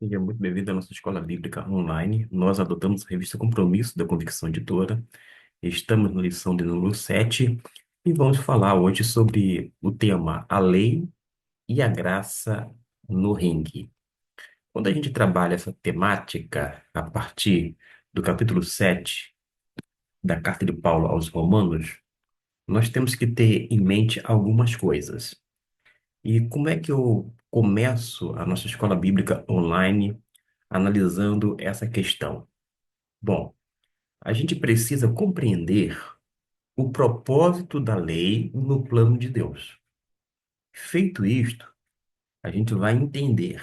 Seja muito bem-vindo à nossa escola bíblica online. Nós adotamos a revista Compromisso da Convicção Editora. Estamos na lição de número 7 e vamos falar hoje sobre o tema A Lei e a Graça no Ringue. Quando a gente trabalha essa temática a partir do capítulo 7 da Carta de Paulo aos Romanos, nós temos que ter em mente algumas coisas. E como é que eu começo a nossa escola bíblica online analisando essa questão? Bom, a gente precisa compreender o propósito da lei no plano de Deus. Feito isto, a gente vai entender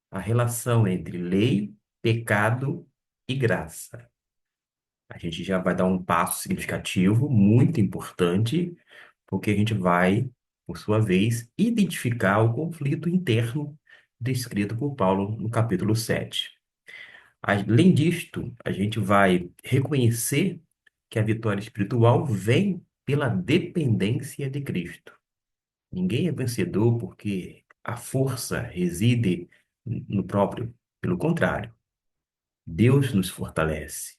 a relação entre lei, pecado e graça. A gente já vai dar um passo significativo, muito importante, porque a gente vai, por sua vez, identificar o conflito interno descrito por Paulo no capítulo 7. Além disto, a gente vai reconhecer que a vitória espiritual vem pela dependência de Cristo. Ninguém é vencedor porque a força reside no próprio. Pelo contrário, Deus nos fortalece.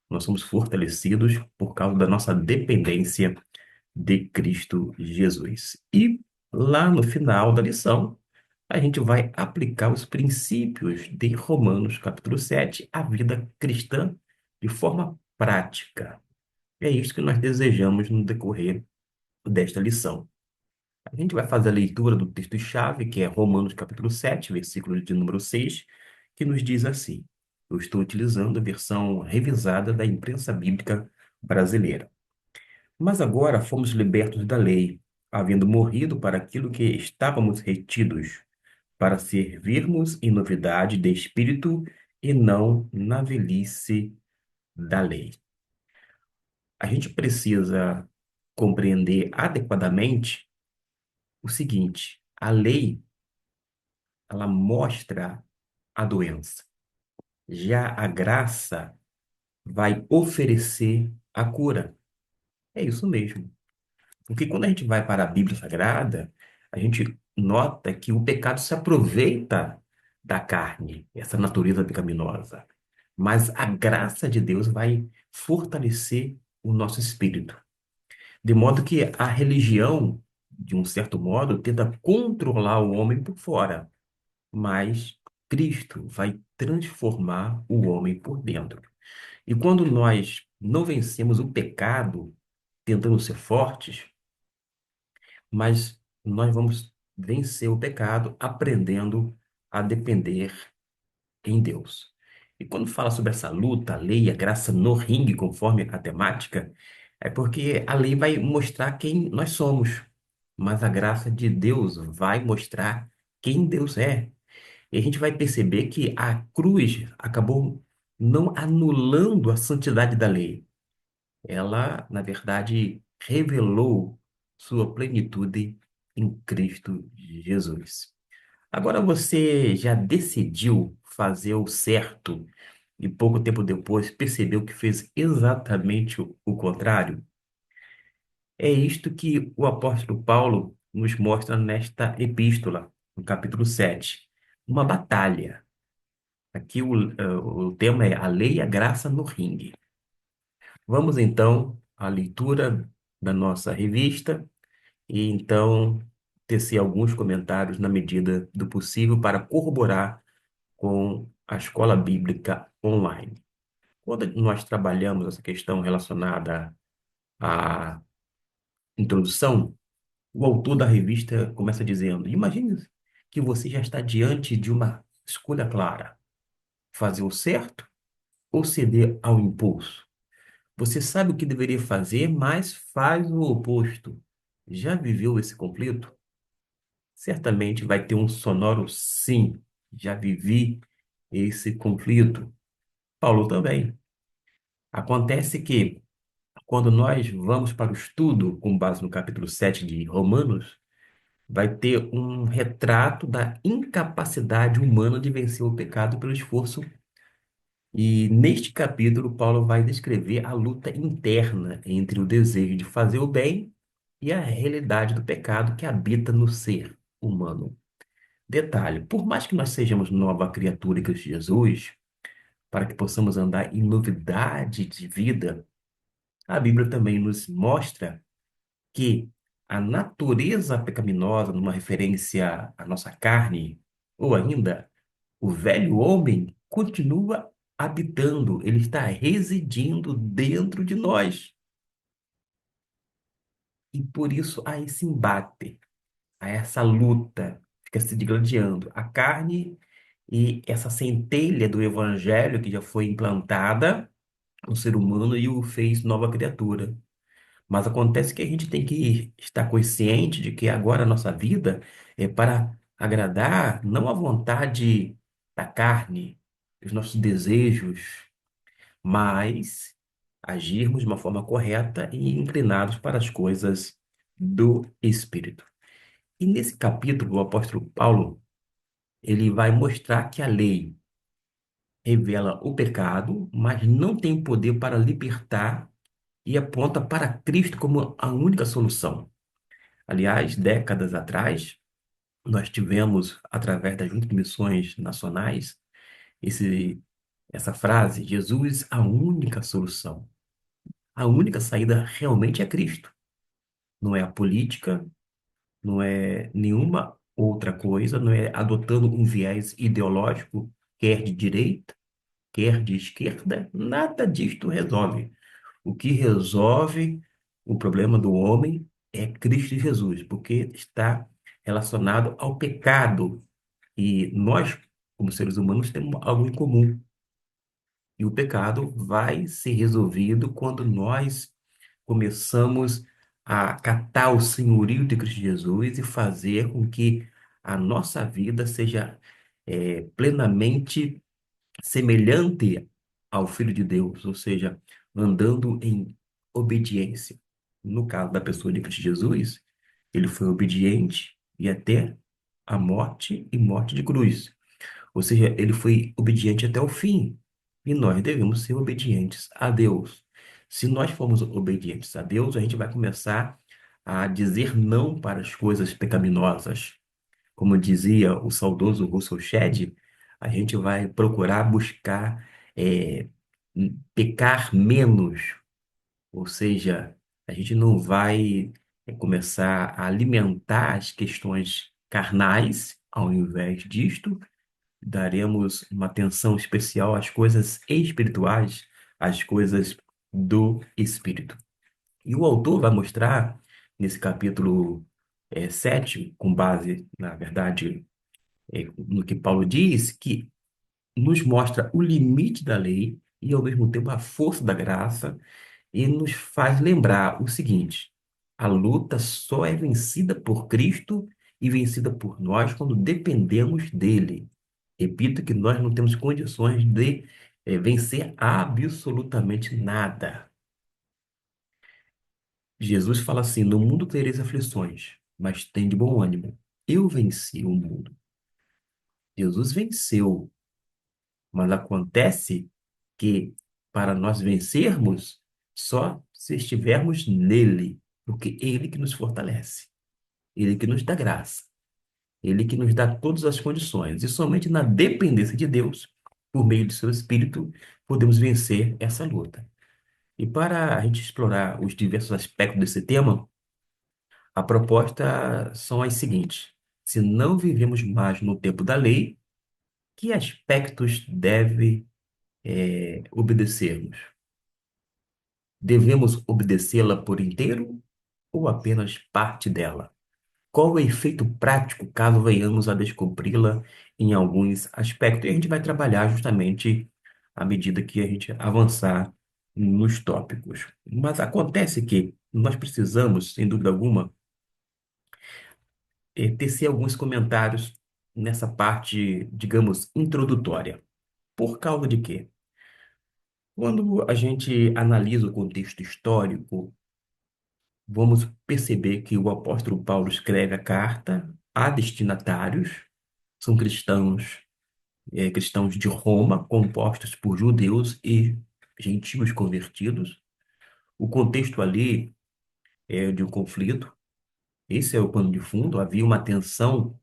Nós somos fortalecidos por causa da nossa dependência de Cristo Jesus. E lá no final da lição, a gente vai aplicar os princípios de Romanos capítulo 7 à vida cristã de forma prática. É isso que nós desejamos no decorrer desta lição. A gente vai fazer a leitura do texto-chave, que é Romanos capítulo 7, versículo de número 6, que nos diz assim: eu estou utilizando a versão revisada da Imprensa Bíblica Brasileira. Mas agora fomos libertos da lei, havendo morrido para aquilo que estávamos retidos, para servirmos em novidade de espírito e não na velhice da lei. A gente precisa compreender adequadamente o seguinte: a lei, ela mostra a doença. Já a graça vai oferecer a cura. É isso mesmo. Porque quando a gente vai para a Bíblia Sagrada, a gente nota que o pecado se aproveita da carne, essa natureza pecaminosa. Mas a graça de Deus vai fortalecer o nosso espírito. De modo que a religião, de um certo modo, tenta controlar o homem por fora, mas Cristo vai transformar o homem por dentro. E quando nós não vencemos o pecado tentando ser fortes, mas nós vamos vencer o pecado aprendendo a depender em Deus. E quando fala sobre essa luta, a lei, a graça no ringue, conforme a temática, é porque a lei vai mostrar quem nós somos, mas a graça de Deus vai mostrar quem Deus é. E a gente vai perceber que a cruz acabou não anulando a santidade da lei. Ela, na verdade, revelou sua plenitude em Cristo Jesus. Agora você já decidiu fazer o certo e pouco tempo depois percebeu que fez exatamente o contrário? É isto que o apóstolo Paulo nos mostra nesta epístola, no capítulo 7. Uma batalha. Aqui o tema é a lei e a graça no ringue. Vamos então à leitura da nossa revista e então tecer alguns comentários na medida do possível para corroborar com a escola bíblica online. Quando nós trabalhamos essa questão relacionada à introdução, o autor da revista começa dizendo: imagine que você já está diante de uma escolha clara, fazer o certo ou ceder ao impulso. Você sabe o que deveria fazer, mas faz o oposto. Já viveu esse conflito? Certamente vai ter um sonoro sim. Já vivi esse conflito. Paulo também. Acontece que, quando nós vamos para o estudo, com base no capítulo 7 de Romanos, vai ter um retrato da incapacidade humana de vencer o pecado pelo esforço. E neste capítulo, Paulo vai descrever a luta interna entre o desejo de fazer o bem e a realidade do pecado que habita no ser humano. Detalhe, por mais que nós sejamos nova criatura em Cristo Jesus, para que possamos andar em novidade de vida, a Bíblia também nos mostra que a natureza pecaminosa, numa referência à nossa carne, ou ainda o velho homem, continua habitando, ele está residindo dentro de nós. E por isso há esse embate, há essa luta, fica se digladiando. A carne e essa centelha do evangelho que já foi implantada no ser humano e o fez nova criatura. Mas acontece que a gente tem que estar consciente de que agora a nossa vida é para agradar não a vontade da carne, os nossos desejos, mas agirmos de uma forma correta e inclinados para as coisas do Espírito. E nesse capítulo, o apóstolo Paulo, ele vai mostrar que a lei revela o pecado, mas não tem poder para libertar e aponta para Cristo como a única solução. Aliás, décadas atrás, nós tivemos, através das juntas de missões nacionais, esse, essa frase: Jesus, a única solução. A única saída realmente é Cristo. Não é a política, não é nenhuma outra coisa, não é adotando um viés ideológico, quer de direita, quer de esquerda, nada disto resolve. O que resolve o problema do homem é Cristo Jesus, porque está relacionado ao pecado. E nós, como seres humanos, temos algo em comum. E o pecado vai ser resolvido quando nós começamos a acatar o senhorio de Cristo Jesus e fazer com que a nossa vida seja plenamente semelhante ao Filho de Deus, ou seja, andando em obediência. No caso da pessoa de Cristo Jesus, ele foi obediente e até a morte e morte de cruz. Ou seja, ele foi obediente até o fim. E nós devemos ser obedientes a Deus. Se nós formos obedientes a Deus, a gente vai começar a dizer não para as coisas pecaminosas. Como dizia o saudoso Russell Shedd, a gente vai procurar buscar é, pecar menos, ou seja, a gente não vai começar a alimentar as questões carnais, ao invés disto, daremos uma atenção especial às coisas espirituais, às coisas do Espírito. E o autor vai mostrar, nesse capítulo 7, com base, na verdade, no que Paulo diz, que nos mostra o limite da lei e, ao mesmo tempo, a força da graça, e nos faz lembrar o seguinte: a luta só é vencida por Cristo e vencida por nós quando dependemos dele. Repito que nós não temos condições de vencer absolutamente nada. Jesus fala assim: no mundo tereis aflições, mas tem de bom ânimo. Eu venci o mundo. Jesus venceu. Mas acontece que para nós vencermos, só se estivermos nele, porque ele que nos fortalece, ele que nos dá graça, ele que nos dá todas as condições. E somente na dependência de Deus, por meio do seu Espírito, podemos vencer essa luta. E para a gente explorar os diversos aspectos desse tema, a proposta são as seguintes: se não vivemos mais no tempo da lei, que aspectos deve obedecermos? Devemos obedecê-la por inteiro ou apenas parte dela? Qual o efeito prático caso venhamos a descobri-la em alguns aspectos? E a gente vai trabalhar justamente à medida que a gente avançar nos tópicos. Mas acontece que nós precisamos, sem dúvida alguma, tecer alguns comentários nessa parte, digamos, introdutória. Por causa de quê? Quando a gente analisa o contexto histórico, vamos perceber que o apóstolo Paulo escreve a carta a destinatários, são cristãos, cristãos de Roma, compostos por judeus e gentios convertidos. O contexto ali é de um conflito, esse é o pano de fundo, havia uma tensão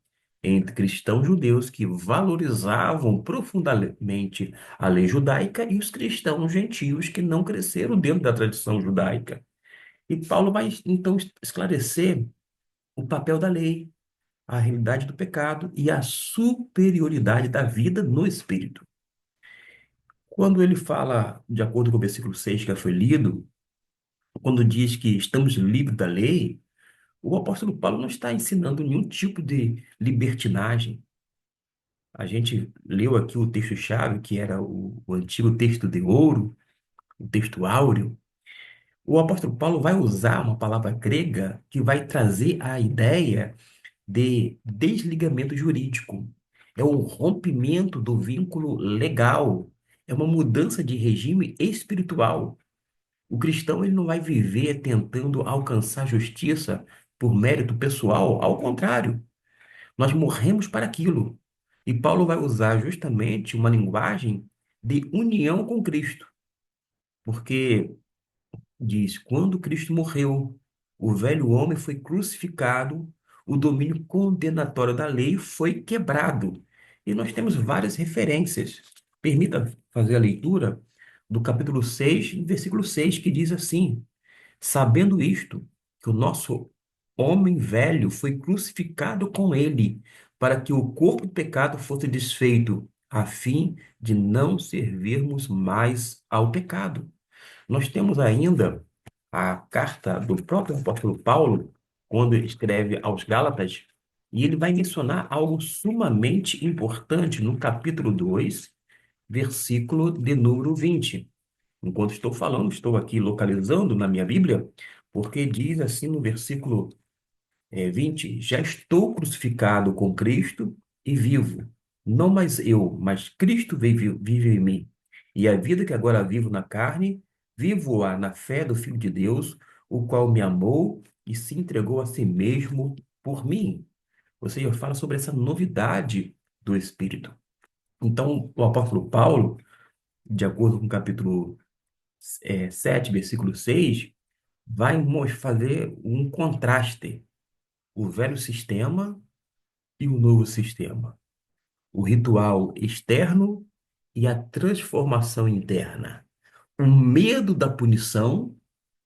entre cristãos judeus que valorizavam profundamente a lei judaica e os cristãos gentios que não cresceram dentro da tradição judaica. E Paulo vai então esclarecer o papel da lei, a realidade do pecado e a superioridade da vida no espírito. Quando ele fala, de acordo com o versículo 6 que já foi lido, quando diz que estamos livres da lei, o apóstolo Paulo não está ensinando nenhum tipo de libertinagem. A gente leu aqui o texto-chave, que era o antigo texto de ouro, o texto áureo. O apóstolo Paulo vai usar uma palavra grega que vai trazer a ideia de desligamento jurídico. É o rompimento do vínculo legal. É uma mudança de regime espiritual. O cristão ele não vai viver tentando alcançar justiça por mérito pessoal. Ao contrário, nós morremos para aquilo. E Paulo vai usar justamente uma linguagem de união com Cristo, porque diz: quando Cristo morreu, o velho homem foi crucificado, o domínio condenatório da lei foi quebrado. E nós temos várias referências. Permita fazer a leitura do capítulo 6, versículo 6, que diz assim: sabendo isto, que o nosso homem velho foi crucificado com ele, para que o corpo do pecado fosse desfeito, a fim de não servirmos mais ao pecado. Nós temos ainda a carta do próprio apóstolo Paulo, quando ele escreve aos Gálatas, e ele vai mencionar algo sumamente importante no capítulo 2, versículo de número 20. Enquanto estou falando, estou aqui localizando na minha Bíblia, porque diz assim no versículo 20: já estou crucificado com Cristo e vivo. Não mais eu, mas Cristo vive em mim. E a vida que agora vivo na carne, vivo-a na fé do Filho de Deus, o qual me amou e se entregou a si mesmo por mim. Ou seja, fala sobre essa novidade do Espírito. Então, o apóstolo Paulo, de acordo com o capítulo 7, versículo 6, vai fazer um contraste: o velho sistema e o novo sistema, o ritual externo e a transformação interna, o medo da punição,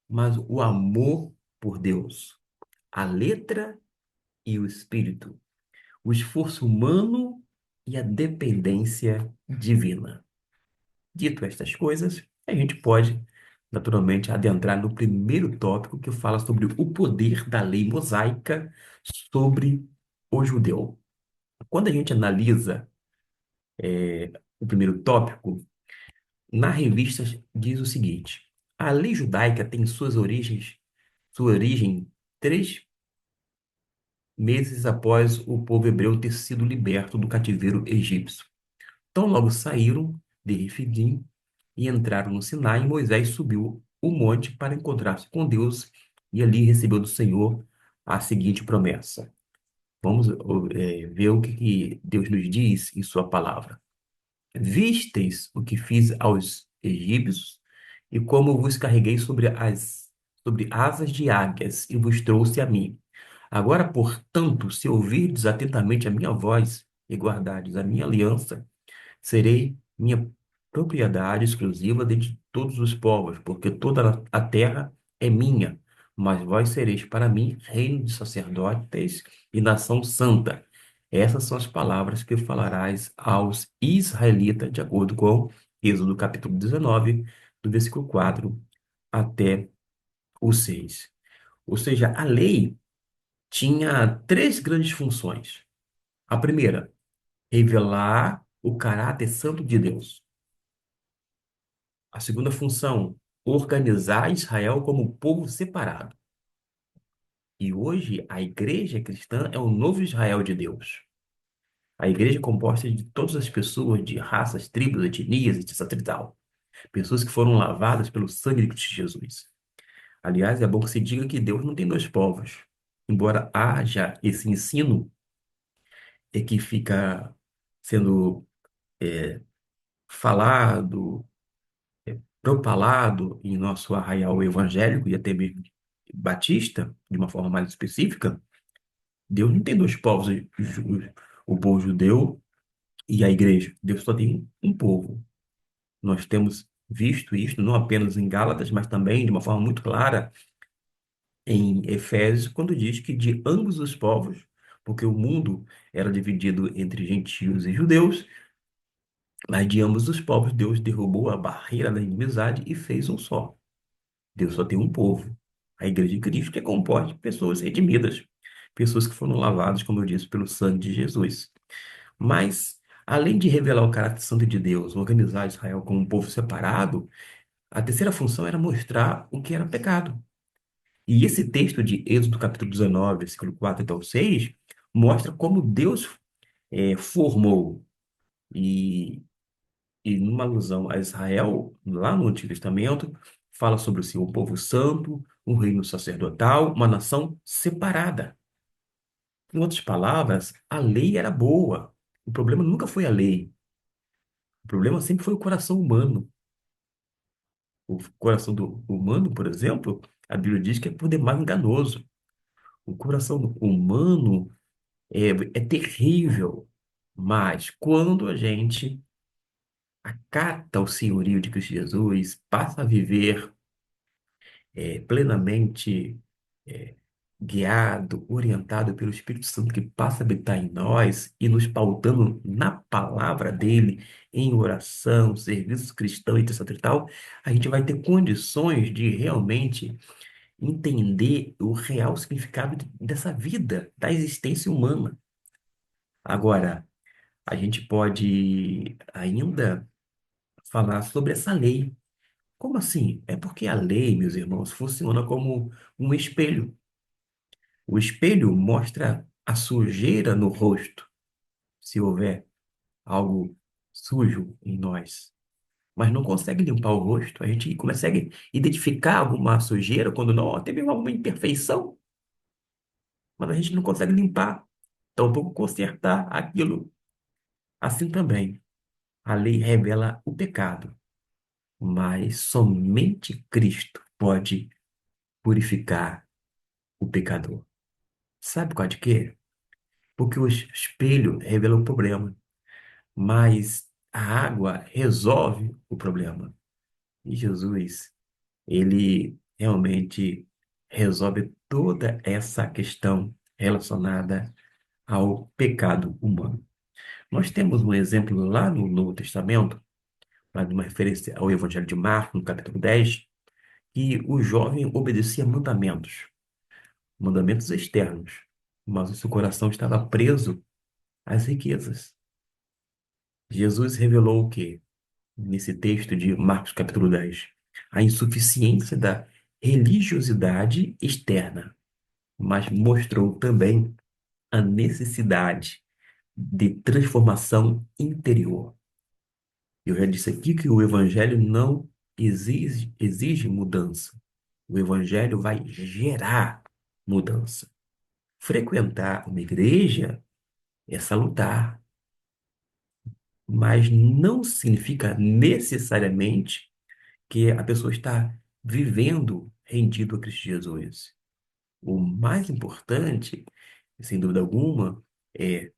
mas o amor por Deus, a letra e o espírito, o esforço humano e a dependência divina. Dito estas coisas, a gente pode, naturalmente, adentrar no primeiro tópico que fala sobre o poder da lei mosaica sobre o judeu. Quando a gente analisa o primeiro tópico, na revista diz o seguinte: a lei judaica tem sua origem 3 meses após o povo hebreu ter sido liberto do cativeiro egípcio. Tão logo saíram de Refidim e entraram no Sinai, e Moisés subiu o monte para encontrar-se com Deus e ali recebeu do Senhor a seguinte promessa. Vamos ver o que Deus nos diz em sua palavra. Vistes o que fiz aos egípcios e como vos carreguei sobre asas de águias e vos trouxe a mim. Agora, portanto, se ouvirdes atentamente a minha voz e guardardes a minha aliança, serei minha propriedade exclusiva dentre todos os povos, porque toda a terra é minha, mas vós sereis para mim reino de sacerdotes e nação santa. Essas são as palavras que falarás aos israelitas, de acordo com Êxodo capítulo 19, do versículo 4 até o 6. Ou seja, a lei tinha 3 grandes funções. A primeira, revelar o caráter santo de Deus. A segunda função, organizar Israel como povo separado. E hoje a igreja cristã é o novo Israel de Deus. A igreja é composta de todas as pessoas de raças, tribos, etnias, etc. e tal. Pessoas que foram lavadas pelo sangue de Cristo Jesus. Aliás, é bom que se diga que Deus não tem 2 povos. Embora haja esse ensino que fica sendo falado, propalado em nosso arraial evangélico e até mesmo batista, de uma forma mais específica, Deus não tem 2 povos. o povo judeu e a igreja. Deus só tem um povo. Nós temos visto isto não apenas em Gálatas, mas também de uma forma muito clara em Efésios, quando diz que de ambos os povos, porque o mundo era dividido entre gentios e judeus, mas de ambos os povos Deus derrubou a barreira da inimizade e fez um só. Deus só tem um povo, a Igreja de Cristo, que é composta de pessoas redimidas, pessoas que foram lavadas, como eu disse, pelo sangue de Jesus. Mas, além de revelar o caráter santo de Deus, organizar Israel como um povo separado, a terceira função era mostrar o que era pecado. E esse texto de Êxodo capítulo 19, versículo 4 até o 6, mostra como Deus formou e, e numa alusão a Israel, lá no Antigo Testamento, fala sobre o seu povo santo, um reino sacerdotal, uma nação separada. Em outras palavras, a lei era boa. O problema nunca foi a lei. O problema sempre foi o coração humano. O coração do humano, por exemplo, a Bíblia diz que é por demais enganoso. O coração humano é terrível, mas quando a gente acata o senhorio de Cristo Jesus, passa a viver plenamente é, guiado, orientado pelo Espírito Santo que passa a habitar em nós e nos pautando na palavra dele, em oração, serviço cristão e etc e tal, a gente vai ter condições de realmente entender o real significado dessa vida, da existência humana. Agora, a gente pode ainda falar sobre essa lei. Como assim? É porque a lei, meus irmãos, funciona como um espelho. O espelho mostra a sujeira no rosto, se houver algo sujo em nós. Mas não consegue limpar o rosto. A gente consegue identificar alguma sujeira quando não teve alguma imperfeição, mas a gente não consegue limpar, tampouco consertar aquilo. Assim também, a lei revela o pecado, mas somente Cristo pode purificar o pecador. Sabe qual é de quê? Porque o espelho revela o problema, mas a água resolve o problema. E Jesus, ele realmente resolve toda essa questão relacionada ao pecado humano. Nós temos um exemplo lá no Novo Testamento, lá de uma referência ao Evangelho de Marcos, no capítulo 10, que o jovem obedecia mandamentos, mandamentos externos, mas o seu coração estava preso às riquezas. Jesus revelou o quê? Nesse texto de Marcos capítulo 10? A insuficiência da religiosidade externa, mas mostrou também a necessidade de transformação interior. Eu já disse aqui que o evangelho não exige mudança. O evangelho vai gerar mudança. Frequentar uma igreja é salutar, mas não significa necessariamente que a pessoa está vivendo rendido a Cristo Jesus. O mais importante, sem dúvida alguma, é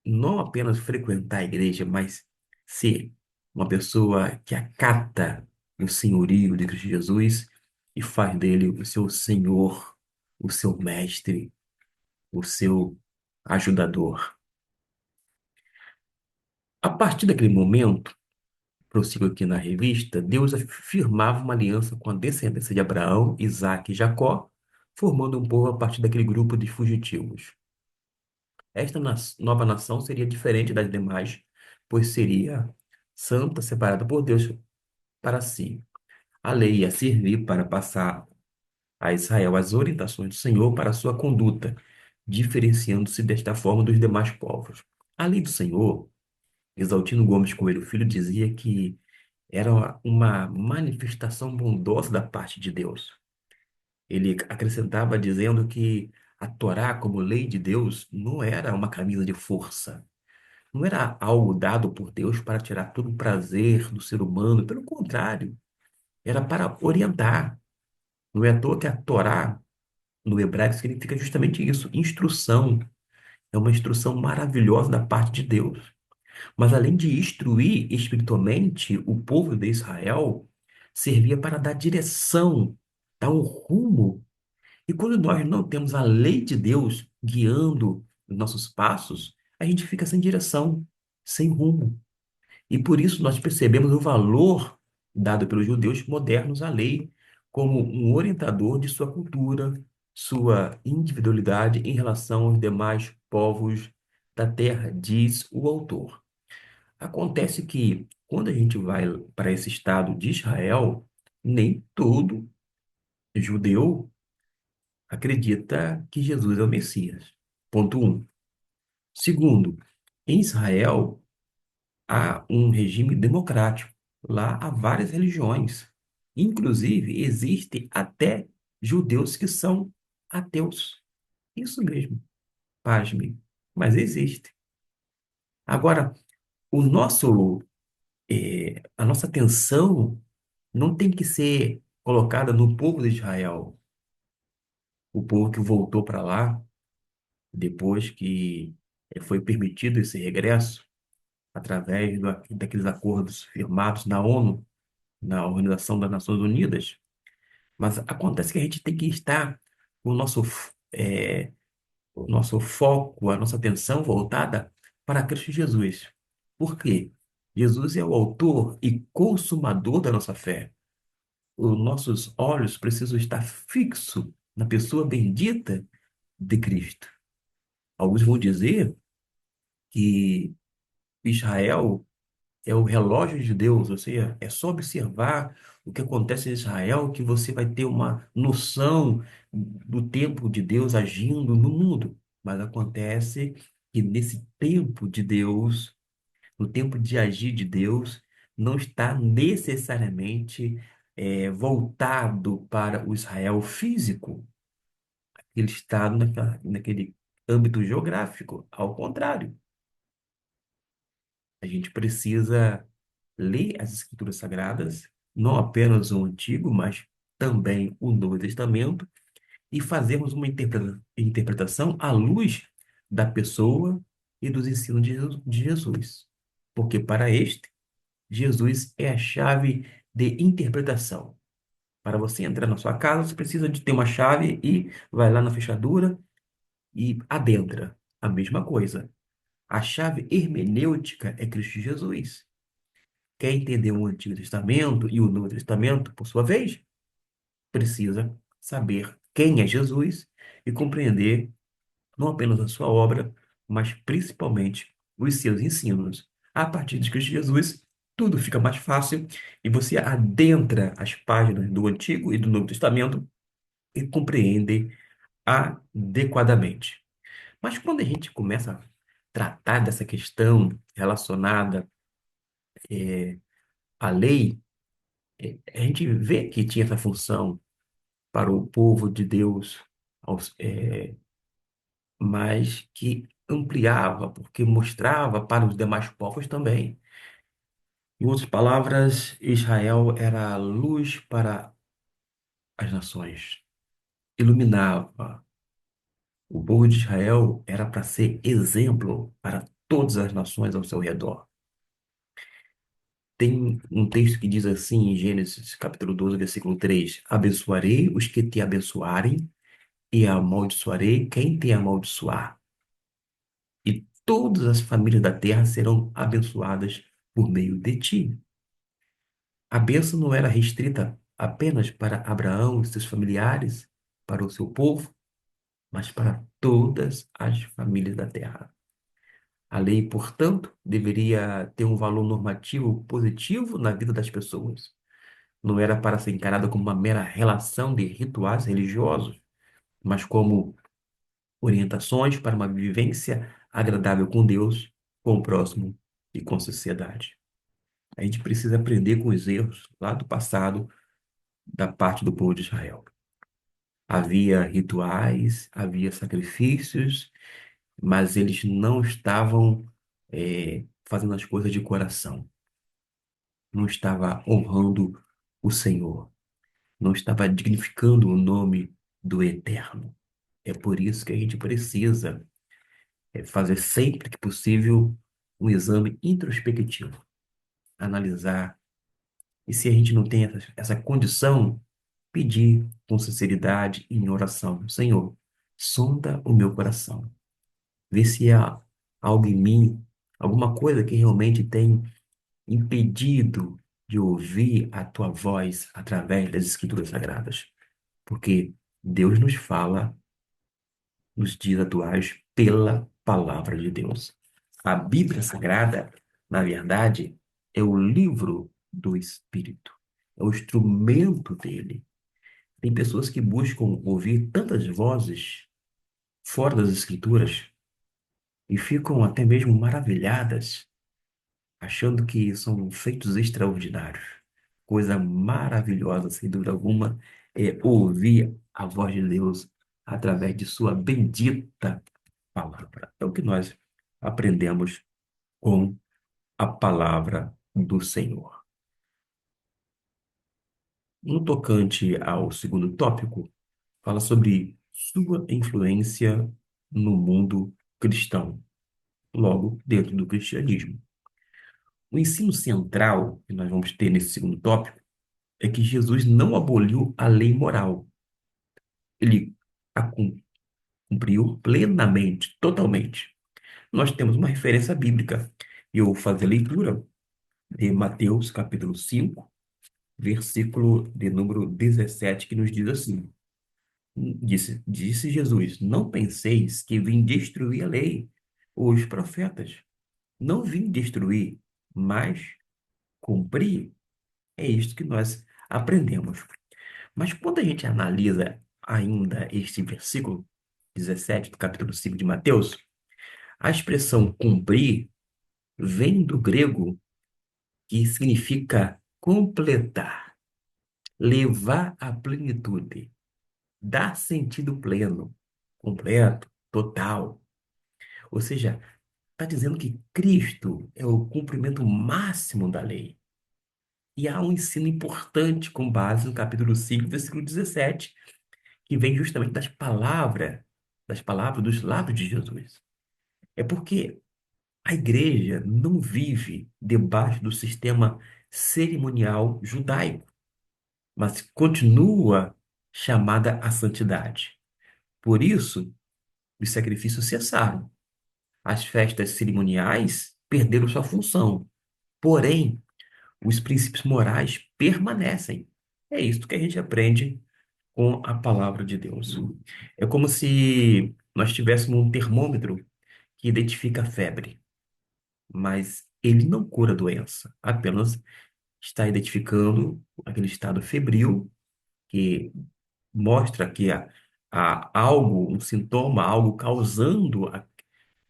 não apenas frequentar a igreja, mas ser uma pessoa que acata o senhorio de Cristo Jesus e faz dele o seu Senhor, o seu mestre, o seu ajudador. A partir daquele momento, prossigo aqui na revista, Deus firmava uma aliança com a descendência de Abraão, Isaque e Jacó, formando um povo a partir daquele grupo de fugitivos. Esta nova nação seria diferente das demais, pois seria santa, separada por Deus para si. A lei ia servir para passar a Israel as orientações do Senhor para a sua conduta, diferenciando-se desta forma dos demais povos. A lei do Senhor, Exaltino Gomes Coelho Filho dizia que era uma manifestação bondosa da parte de Deus. Ele acrescentava dizendo que a Torá, como lei de Deus, não era uma camisa de força, não era algo dado por Deus para tirar todo o prazer do ser humano, pelo contrário, era para orientar. Não é à toa que a Torá, no hebraico, significa justamente isso, instrução. É uma instrução maravilhosa da parte de Deus. Mas além de instruir espiritualmente o povo de Israel, servia para dar direção, dar um rumo. E quando nós não temos a lei de Deus guiando os nossos passos, a gente fica sem direção, sem rumo. E por isso nós percebemos o valor dado pelos judeus modernos à lei como um orientador de sua cultura, sua individualidade em relação aos demais povos da terra, diz o autor. Acontece que quando a gente vai para esse estado de Israel, nem todo judeu acredita que Jesus é o Messias. Ponto um. Segundo, em Israel há um regime democrático. Lá há várias religiões. Inclusive, existem até judeus que são ateus. Isso mesmo, pasme, mas existe. Agora, a nossa atenção não tem que ser colocada no povo de Israel, o povo que voltou para lá depois que foi permitido esse regresso através daqueles acordos firmados na ONU, na Organização das Nações Unidas. Mas acontece que a gente tem que estar com o nosso foco, a nossa atenção voltada para Cristo Jesus. Por quê? Jesus é o autor e consumador da nossa fé. Os nossos olhos precisam estar fixos na pessoa bendita de Cristo. Alguns vão dizer que Israel é o relógio de Deus, ou seja, é só observar o que acontece em Israel que você vai ter uma noção do tempo de Deus agindo no mundo. Mas acontece que nesse tempo de Deus, no tempo de agir de Deus, não está necessariamente voltado para o Israel físico. Ele está naquele âmbito geográfico. Ao contrário, a gente precisa ler as Escrituras Sagradas, não apenas o Antigo, mas também o Novo Testamento, e fazermos uma interpretação à luz da pessoa e dos ensinos de Jesus. Porque para este, Jesus é a chave de interpretação. Para você entrar na sua casa, você precisa de ter uma chave e vai lá na fechadura e adentra. A mesma coisa. A chave hermenêutica é Cristo Jesus. Quer entender o Antigo Testamento e o Novo Testamento, por sua vez, precisa saber quem é Jesus e compreender não apenas a sua obra, mas principalmente os seus ensinos. A partir de Cristo Jesus, tudo fica mais fácil e você adentra as páginas do Antigo e do Novo Testamento e compreende adequadamente. Mas quando a gente começa a tratar dessa questão relacionada à lei, a gente vê que tinha essa função para o povo de Deus, mas que ampliava, porque mostrava para os demais povos também. Em outras palavras, Israel era a luz para as nações, iluminava. O povo de Israel era para ser exemplo para todas as nações ao seu redor. Tem um texto que diz assim em Gênesis, capítulo 12, versículo 3: Abençoarei os que te abençoarem e amaldiçoarei quem te amaldiçoar. E todas as famílias da terra serão abençoadas por meio de ti. A bênção não era restrita apenas para Abraão e seus familiares, para o seu povo, mas para todas as famílias da terra. A lei, portanto, deveria ter um valor normativo positivo na vida das pessoas. Não era para ser encarada como uma mera relação de rituais religiosos, mas como orientações para uma vivência agradável com Deus, com o próximo e com a sociedade. A gente precisa aprender com os erros lá do passado da parte do povo de Israel. Havia rituais, havia sacrifícios, mas eles não estavam fazendo as coisas de coração, não estava honrando o Senhor, não estava dignificando o nome do Eterno. É por isso que a gente precisa é fazer sempre que possível um exame introspectivo, analisar. E se a gente não tem essa condição, pedir com sinceridade e em oração: Senhor, sonda o meu coração, vê se há algo em mim, alguma coisa que realmente tem impedido de ouvir a tua voz através das Escrituras Sagradas. Porque Deus nos fala nos dias atuais pela palavra de Deus. A Bíblia Sagrada, na verdade, é o livro do Espírito, é o instrumento dele. Tem pessoas que buscam ouvir tantas vozes fora das Escrituras e ficam até mesmo maravilhadas, achando que são feitos extraordinários. Coisa maravilhosa, sem dúvida alguma, é ouvir a voz de Deus através de sua bendita palavra. É o que nós aprendemos com a palavra do Senhor. No tocante ao segundo tópico, fala sobre sua influência no mundo cristão, logo dentro do cristianismo. O ensino central que nós vamos ter nesse segundo tópico é que Jesus não aboliu a lei moral. Ele a cumpriu plenamente, totalmente. Nós temos uma referência bíblica. Eu vou fazer a leitura de Mateus, capítulo 5, versículo de número 17, que nos diz assim: disse Jesus: Não penseis que vim destruir a lei ou os profetas. Não vim destruir, mas cumprir. É isto que nós aprendemos. Mas quando a gente analisa ainda este versículo 17 do capítulo 5 de Mateus, a expressão cumprir vem do grego, que significa completar, levar à plenitude, dar sentido pleno, completo, total. Ou seja, está dizendo que Cristo é o cumprimento máximo da lei. E há um ensino importante com base no capítulo 5, versículo 17, que vem justamente das palavras dos lábios de Jesus. É porque a igreja não vive debaixo do sistema cerimonial judaico, mas continua chamada à santidade. Por isso, os sacrifícios cessaram. As festas cerimoniais perderam sua função. Porém, os princípios morais permanecem. É isso que a gente aprende com a palavra de Deus. É como se nós tivéssemos um termômetro que identifica a febre, mas ele não cura a doença, apenas está identificando aquele estado febril que mostra que há algo, um sintoma, algo causando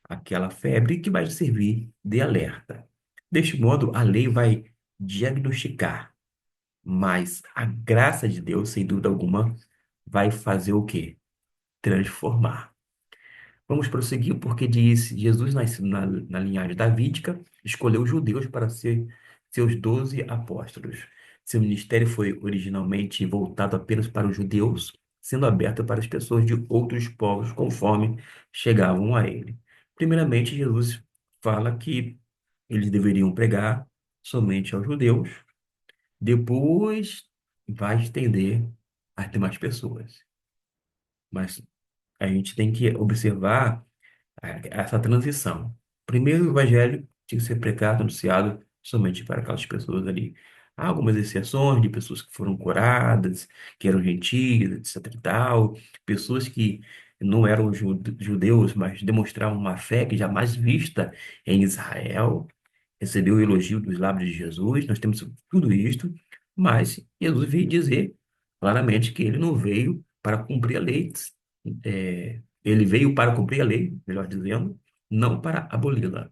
aquela febre que vai servir de alerta. Deste modo, a lei vai diagnosticar, mas a graça de Deus, sem dúvida alguma, vai fazer o quê? Transformar. Vamos prosseguir, porque diz: Jesus, nascido na linhagem davídica, escolheu os judeus para ser seus 12 apóstolos. Seu ministério foi originalmente voltado apenas para os judeus, sendo aberto para as pessoas de outros povos conforme chegavam a ele. Primeiramente, Jesus fala que eles deveriam pregar somente aos judeus, depois vai estender às demais pessoas. Mas a gente tem que observar essa transição. Primeiro, o evangelho tinha que ser pregado, anunciado somente para aquelas pessoas ali. Há algumas exceções de pessoas que foram curadas, que eram gentias, etc e tal, pessoas que não eram judeus, mas demonstravam uma fé que jamais vista em Israel, recebeu o elogio dos lábios de Jesus. Nós temos tudo isto, mas Jesus veio dizer claramente que ele não veio para cumprir a lei, ele veio para cumprir a lei, melhor dizendo, não para aboli-la.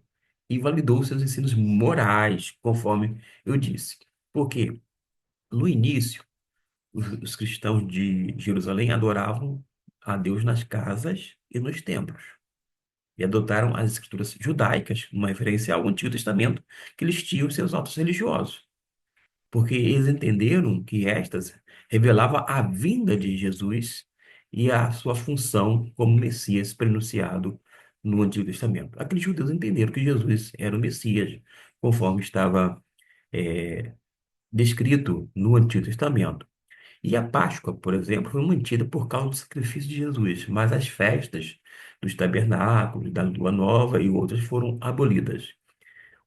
E validou seus ensinos morais, conforme eu disse. Porque no início, os cristãos de Jerusalém adoravam a Deus nas casas e nos templos. E adotaram as escrituras judaicas, uma referência ao Antigo Testamento, que eles tinham em seus atos religiosos. Porque eles entenderam que estas revelava a vinda de Jesus e a sua função como Messias prenunciado no Antigo Testamento. Aqueles judeus entenderam que Jesus era o Messias, conforme estava é, descrito no Antigo Testamento. E a Páscoa, por exemplo, foi mantida por causa do sacrifício de Jesus, mas as festas dos tabernáculos, da Lua Nova e outras foram abolidas.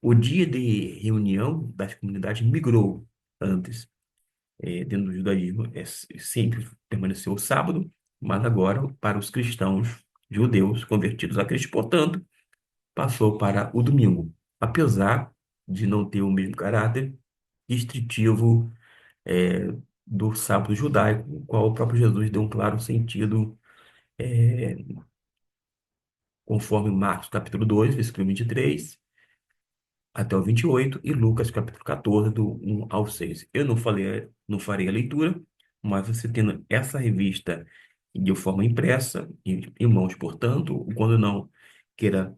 O dia de reunião das comunidades migrou antes, dentro do judaísmo, sempre permaneceu o sábado, mas agora, para os cristãos judeus convertidos a Cristo, portanto, passou para o domingo, apesar de não ter o mesmo caráter restritivo é, do sábado judaico, o qual o próprio Jesus deu um claro sentido, é, conforme Marcos capítulo 2 versículo 23 até o 28 e Lucas capítulo 14 do 1 ao 6. Eu não farei a leitura, mas você tendo essa revista de forma impressa, em mãos, portanto, quando não queira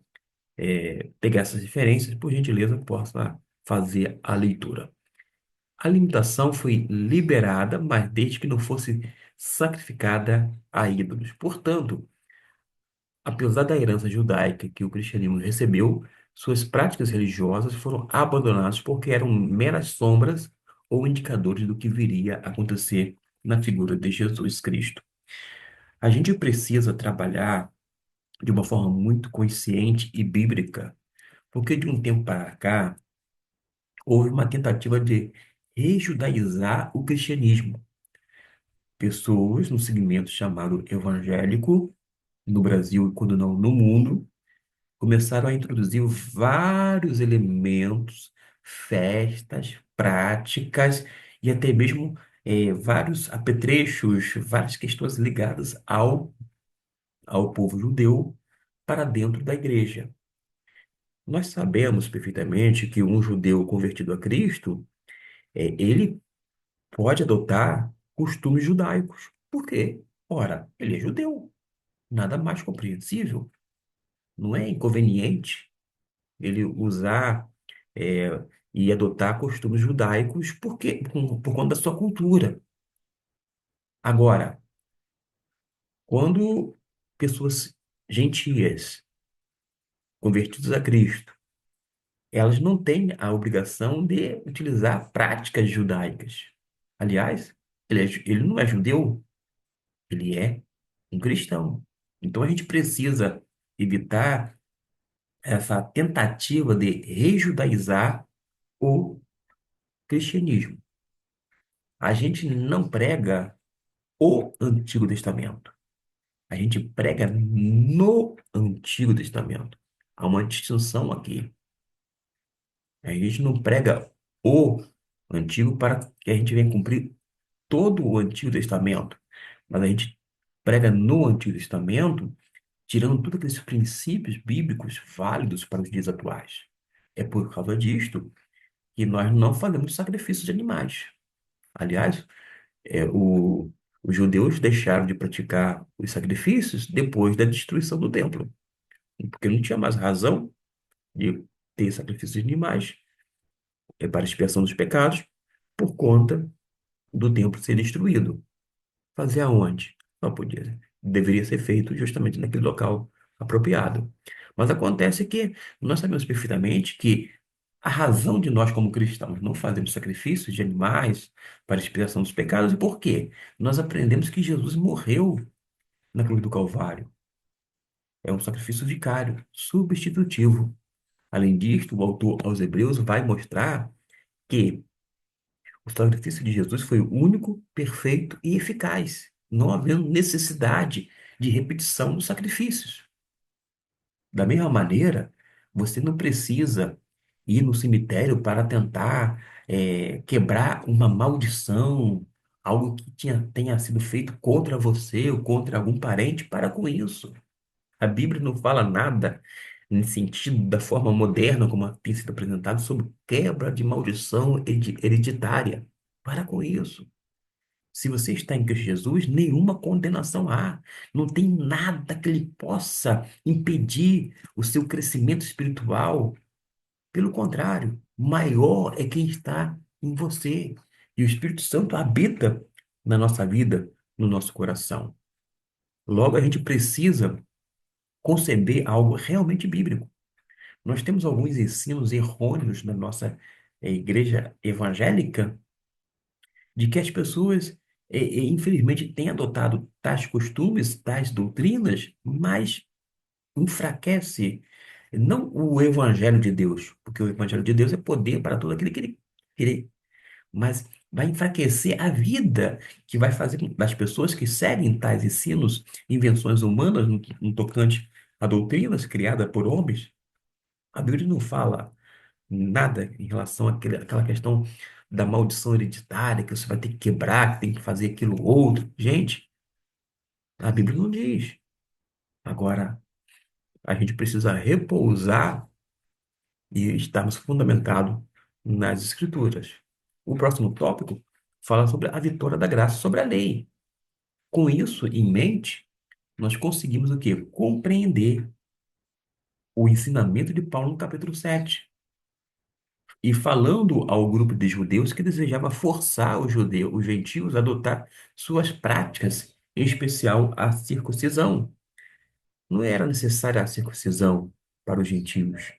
pegar essas referências, por gentileza, possa fazer a leitura. A limitação foi liberada, mas desde que não fosse sacrificada a ídolos. Portanto, apesar da herança judaica que o cristianismo recebeu, suas práticas religiosas foram abandonadas porque eram meras sombras ou indicadores do que viria a acontecer na figura de Jesus Cristo. A gente precisa trabalhar de uma forma muito consciente e bíblica, porque de um tempo para cá houve uma tentativa de rejudaizar o cristianismo. Pessoas no segmento chamado evangélico, no Brasil e quando não no mundo, começaram a introduzir vários elementos, festas, práticas e até mesmo vários apetrechos, várias questões ligadas ao povo judeu para dentro da igreja. Nós sabemos perfeitamente que um judeu convertido a Cristo, ele pode adotar costumes judaicos. Por quê? Ora, ele é judeu. Nada mais compreensível. Não é inconveniente ele usar é, e adotar costumes judaicos por conta da sua cultura. Agora, quando pessoas gentias, convertidas a Cristo, elas não têm a obrigação de utilizar práticas judaicas. Aliás, ele não é judeu, ele é um cristão. Então a gente precisa evitar essa tentativa de rejudaizar o cristianismo. A gente não prega o Antigo Testamento. A gente prega no Antigo Testamento. Há uma distinção aqui. A gente não prega o Antigo para que a gente venha cumprir todo o Antigo Testamento, mas a gente prega no Antigo Testamento, tirando todos aqueles princípios bíblicos válidos para os dias atuais. É por causa disto que nós não fazemos sacrifícios de animais. Aliás, é, o, os judeus deixaram de praticar os sacrifícios depois da destruição do templo, porque não tinha mais razão de ter sacrifícios de animais para expiação dos pecados por conta do templo ser destruído. Fazer aonde? Não podia. Deveria ser feito justamente naquele local apropriado. Mas acontece que nós sabemos perfeitamente que a razão de nós, como cristãos, não fazermos sacrifícios de animais para expiação dos pecados é por quê? Nós aprendemos que Jesus morreu na cruz do Calvário. É um sacrifício vicário, substitutivo. Além disto, o autor aos Hebreus vai mostrar que o sacrifício de Jesus foi o único, perfeito e eficaz, não havendo necessidade de repetição dos sacrifícios. Da mesma maneira, você não precisa ir no cemitério para tentar quebrar uma maldição, algo que tenha sido feito contra você ou contra algum parente. Para com isso. A Bíblia não fala nada nesse sentido, da forma moderna como tem sido apresentado, sobre quebra de maldição hereditária. Para com isso. Se você está em Cristo Jesus, nenhuma condenação há. Não tem nada que ele possa impedir o seu crescimento espiritual. Pelo contrário, maior é quem está em você. E o Espírito Santo habita na nossa vida, no nosso coração. Logo, a gente precisa conceber algo realmente bíblico. Nós temos alguns ensinos errôneos na nossa igreja evangélica de que as pessoas, infelizmente, têm adotado tais costumes, tais doutrinas, mas enfraquece não o evangelho de Deus, porque o evangelho de Deus é poder para todo aquele que ele crê, mas vai enfraquecer a vida, que vai fazer com que as pessoas que seguem tais ensinos, invenções humanas no tocante a doutrinas criadas por homens. A Bíblia não fala nada em relação àquela questão da maldição hereditária, que você vai ter que quebrar, que tem que fazer aquilo outro. Gente, a Bíblia não diz. Agora, a gente precisa repousar e estarmos fundamentados nas Escrituras. O próximo tópico fala sobre a vitória da graça sobre a lei. Com isso em mente, nós conseguimos o quê? Compreender o ensinamento de Paulo no capítulo 7. E falando ao grupo de judeus que desejava forçar os gentios a adotar suas práticas, em especial a circuncisão. Não era necessária a circuncisão para os gentios.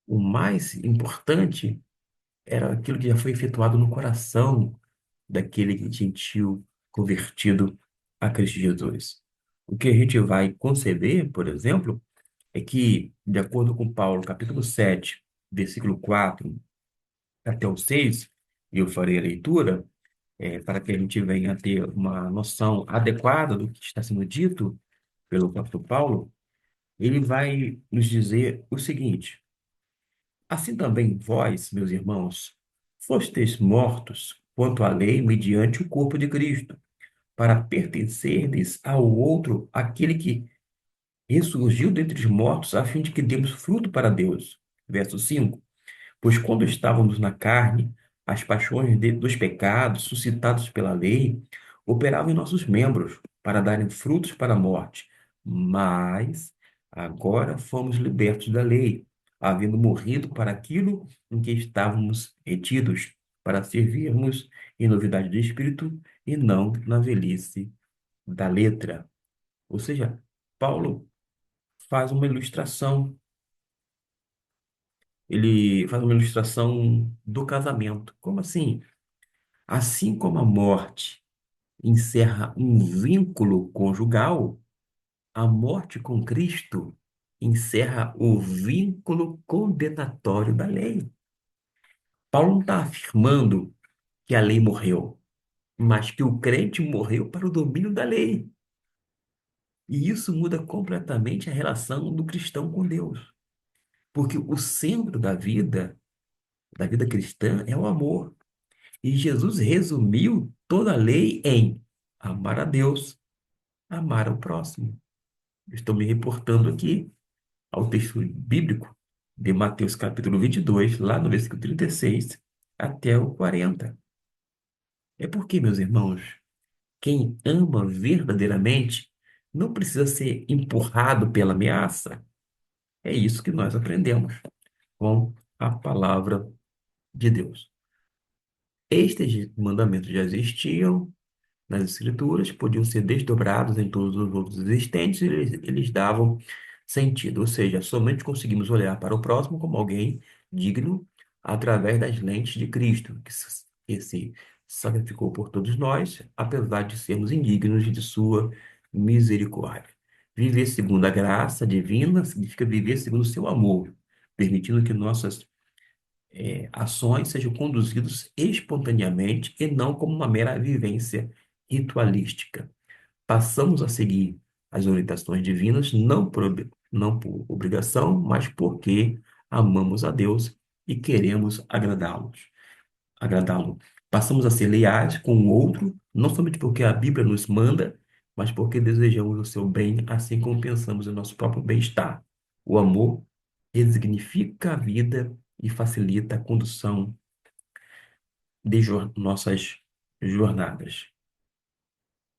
O mais importante era aquilo que já foi efetuado no coração daquele gentio convertido a Cristo Jesus. O que a gente vai conceber, por exemplo, é que, de acordo com Paulo, capítulo 7, versículo 4 até o 6, e eu farei a leitura, para que a gente venha a ter uma noção adequada do que está sendo dito pelo apóstolo Paulo, ele vai nos dizer o seguinte: assim também vós, meus irmãos, fostes mortos quanto à lei mediante o corpo de Cristo, para pertencerdes ao outro, aquele que ressurgiu dentre os mortos, a fim de que demos fruto para Deus. Verso 5. Pois quando estávamos na carne, as paixões dos pecados, suscitados pela lei, operavam em nossos membros para darem frutos para a morte. Mas agora fomos libertos da lei, havendo morrido para aquilo em que estávamos retidos, para servirmos em novidade do espírito e não na velhice da letra. Ou seja, Paulo faz uma ilustração, ele faz uma ilustração do casamento. Como assim? Assim como a morte encerra um vínculo conjugal, a morte com Cristo encerra o vínculo condenatório da lei. Paulo não está afirmando que a lei morreu, mas que o crente morreu para o domínio da lei. E isso muda completamente a relação do cristão com Deus. Porque o centro da vida cristã, é o amor. E Jesus resumiu toda a lei em amar a Deus, amar ao próximo. Eu estou me reportando aqui ao texto bíblico de Mateus capítulo 22, lá no versículo 36 até o 40. É porque, meus irmãos, quem ama verdadeiramente não precisa ser empurrado pela ameaça. É isso que nós aprendemos com a palavra de Deus. Estes mandamentos já existiam nas Escrituras, podiam ser desdobrados em todos os outros existentes, e eles davam sentido. Ou seja, somente conseguimos olhar para o próximo como alguém digno através das lentes de Cristo, que se sacrificou por todos nós, apesar de sermos indignos de sua misericórdia. Viver segundo a graça divina significa viver segundo o seu amor, permitindo que nossas ações sejam conduzidas espontaneamente e não como uma mera vivência ritualística. Passamos a seguir as orientações divinas não por obrigação, mas porque amamos a Deus e queremos agradá-lo. Passamos a ser leais com o outro, não somente porque a Bíblia nos manda, mas porque desejamos o seu bem, assim como pensamos em nosso próprio bem-estar. O amor resignifica a vida e facilita a condução de nossas jornadas.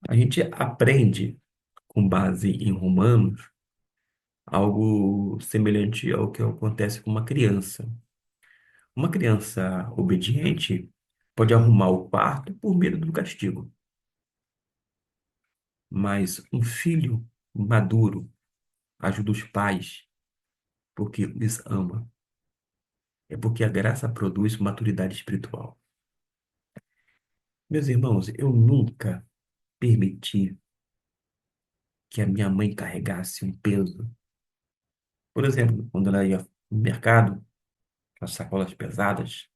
A gente aprende, com base em Romanos, algo semelhante ao que acontece com uma criança. Uma criança obediente pode arrumar o quarto por medo do castigo, mas um filho maduro ajuda os pais porque os ama. É porque a graça produz maturidade espiritual. Meus irmãos, eu nunca permiti que a minha mãe carregasse um peso. Por exemplo, quando ela ia no mercado, as sacolas pesadas,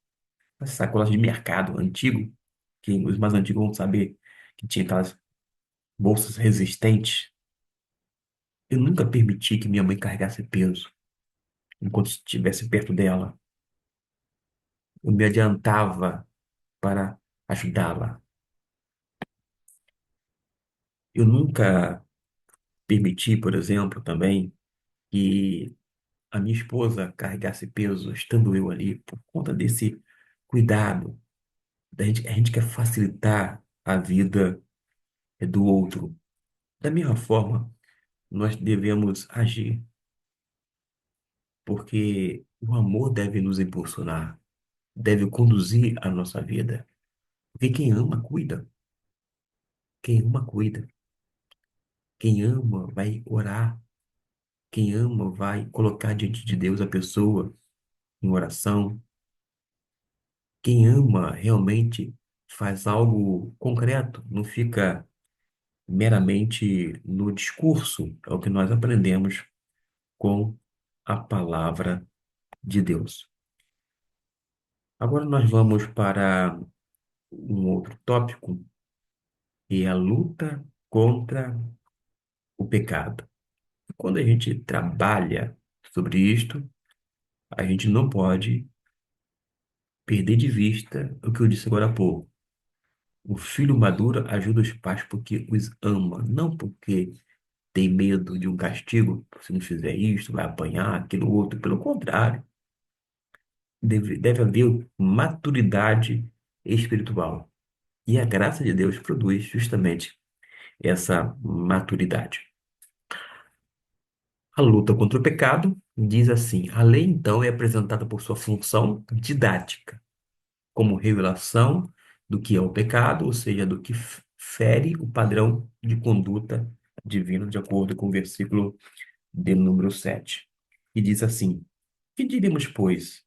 as sacolas de mercado antigo, que os mais antigos vão saber que tinha aquelas bolsas resistentes. Eu nunca permiti que minha mãe carregasse peso enquanto estivesse perto dela. Eu me adiantava para ajudá-la. Eu nunca permiti, por exemplo, também que a minha esposa carregasse peso estando eu ali, por conta desse cuidado. A gente quer facilitar a vida do outro. Da mesma forma, nós devemos agir, porque o amor deve nos impulsionar, deve conduzir a nossa vida. Porque quem ama, cuida. Quem ama, cuida. Quem ama, vai orar. Quem ama, vai colocar diante de Deus a pessoa em oração. Quem ama, realmente faz algo concreto, não fica meramente no discurso. É o que nós aprendemos com a palavra de Deus. Agora nós vamos para um outro tópico, que é a luta contra o pecado. Quando a gente trabalha sobre isto, a gente não pode perder de vista o que eu disse agora há pouco. O filho maduro ajuda os pais porque os ama, não porque tem medo de um castigo. Se não fizer isto, vai apanhar, aquilo outro. Pelo contrário, deve haver maturidade espiritual. E a graça de Deus produz justamente essa maturidade. A luta contra o pecado diz assim: a lei, então, é apresentada por sua função didática, como revelação do que é o pecado, ou seja, do que fere o padrão de conduta divino, de acordo com o versículo de número 7. E diz assim: que diremos, pois?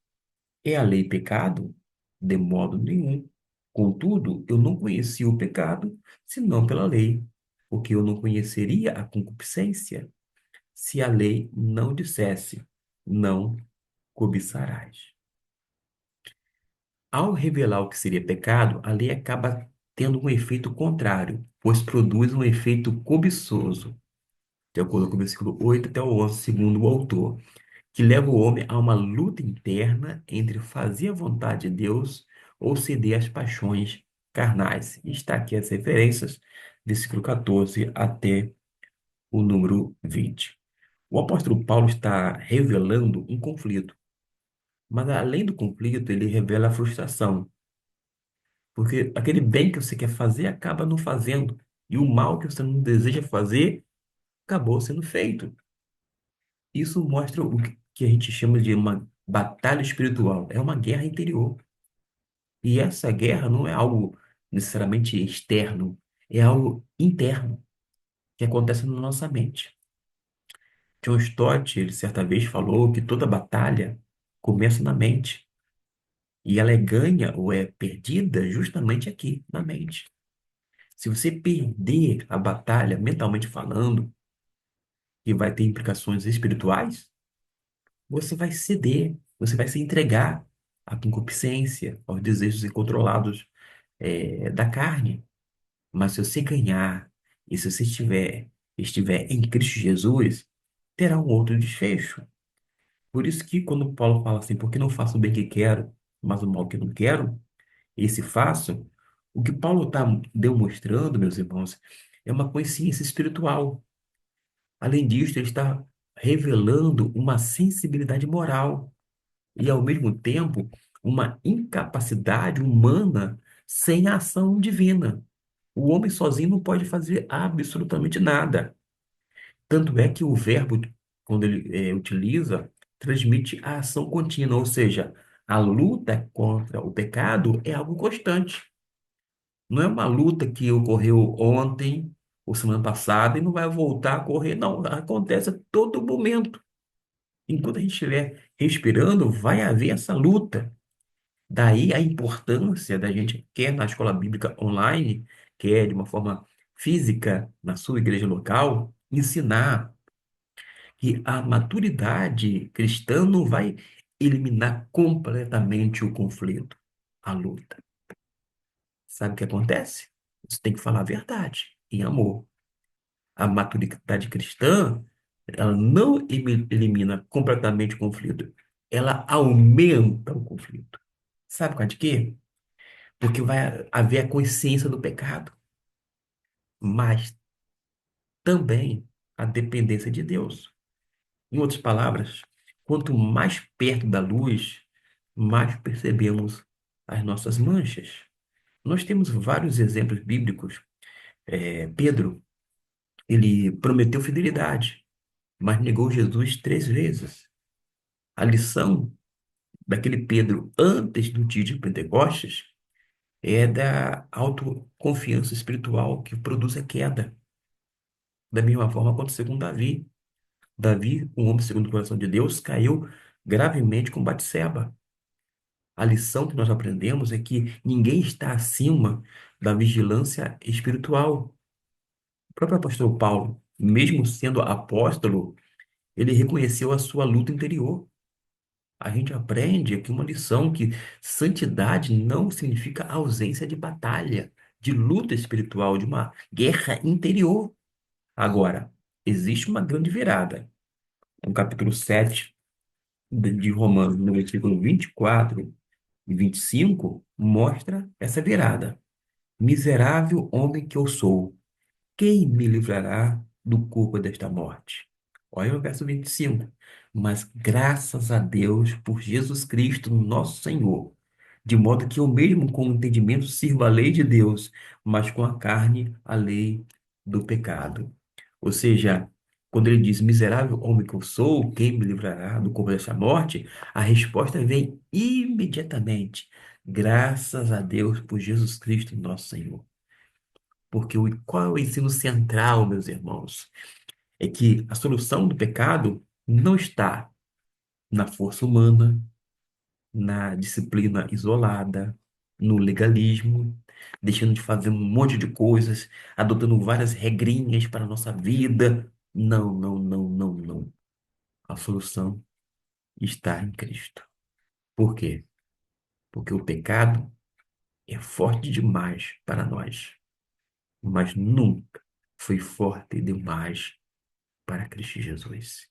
É a lei pecado? De modo nenhum. Contudo, eu não conheci o pecado, senão pela lei, porque eu não conheceria a concupiscência se a lei não dissesse: não cobiçarás. Ao revelar o que seria pecado, a lei acaba tendo um efeito contrário, pois produz um efeito cobiçoso, de acordo com o versículo 8 até o 11, segundo o autor, que leva o homem a uma luta interna entre fazer a vontade de Deus ou ceder às paixões carnais. E está aqui as referências, versículo 14 até o número 20. O apóstolo Paulo está revelando um conflito, mas além do conflito, ele revela a frustração, porque aquele bem que você quer fazer acaba não fazendo, e o mal que você não deseja fazer acabou sendo feito. Isso mostra o que a gente chama de uma batalha espiritual, é uma guerra interior. E essa guerra não é algo necessariamente externo, é algo interno que acontece na nossa mente. John Stott, ele certa vez falou que toda batalha começa na mente. E ela é ganha ou é perdida justamente aqui, na mente. Se você perder a batalha mentalmente falando, que vai ter implicações espirituais, você vai ceder, você vai se entregar à concupiscência, aos desejos incontrolados, da carne. Mas se você ganhar, e se você estiver em Cristo Jesus, terá um outro desfecho. Por isso que quando Paulo fala assim, porque não faço o bem que quero, mas o mal que não quero, esse faço, o que Paulo está demonstrando, meus irmãos, é uma consciência espiritual. Além disso, ele está revelando uma sensibilidade moral e, ao mesmo tempo, uma incapacidade humana sem a ação divina. O homem sozinho não pode fazer absolutamente nada. Tanto é que o verbo, quando ele utiliza, transmite a ação contínua, ou seja, a luta contra o pecado é algo constante. Não é uma luta que ocorreu ontem ou semana passada e não vai voltar a correr. Não, acontece a todo momento. Enquanto a gente estiver respirando, vai haver essa luta. Daí a importância da gente, quer na escola bíblica online, quer de uma forma física, na sua igreja local, ensinar que a maturidade cristã não vai eliminar completamente o conflito, a luta. Sabe o que acontece? Você tem que falar a verdade, em amor. A maturidade cristã, ela não elimina completamente o conflito, ela aumenta o conflito. Sabe com de quê? Porque vai haver a consciência do pecado, mas também a dependência de Deus. Em outras palavras, quanto mais perto da luz, mais percebemos as nossas manchas. Nós temos vários exemplos bíblicos. Pedro, ele prometeu fidelidade, mas negou Jesus 3 vezes. A lição daquele Pedro antes do dia de Pentecostes é da autoconfiança espiritual que produz a queda. Da mesma forma aconteceu com Davi. Davi, um homem segundo o coração de Deus, caiu gravemente com Batseba. A lição que nós aprendemos é que ninguém está acima da vigilância espiritual. O próprio apóstolo Paulo, mesmo sendo apóstolo, ele reconheceu a sua luta interior. A gente aprende aqui uma lição que santidade não significa ausência de batalha, de luta espiritual, de uma guerra interior. Agora, existe uma grande virada. No capítulo 7 de Romanos, no versículo 24 e 25, mostra essa virada. Miserável homem que eu sou, quem me livrará do corpo desta morte? Olha o verso 25. Mas graças a Deus por Jesus Cristo, nosso Senhor, de modo que eu mesmo com o entendimento sirva a lei de Deus, mas com a carne a lei do pecado. Ou seja, quando ele diz, miserável homem que eu sou, quem me livrará do corpo desta morte? A resposta vem imediatamente. Graças a Deus por Jesus Cristo, nosso Senhor. Porque qual é o ensino central, meus irmãos? É que a solução do pecado não está na força humana, na disciplina isolada, no legalismo, deixando de fazer um monte de coisas, adotando várias regrinhas para a nossa vida. Não, não, não, não, não. A solução está em Cristo. Por quê? Porque o pecado é forte demais para nós, mas nunca foi forte demais para Cristo Jesus.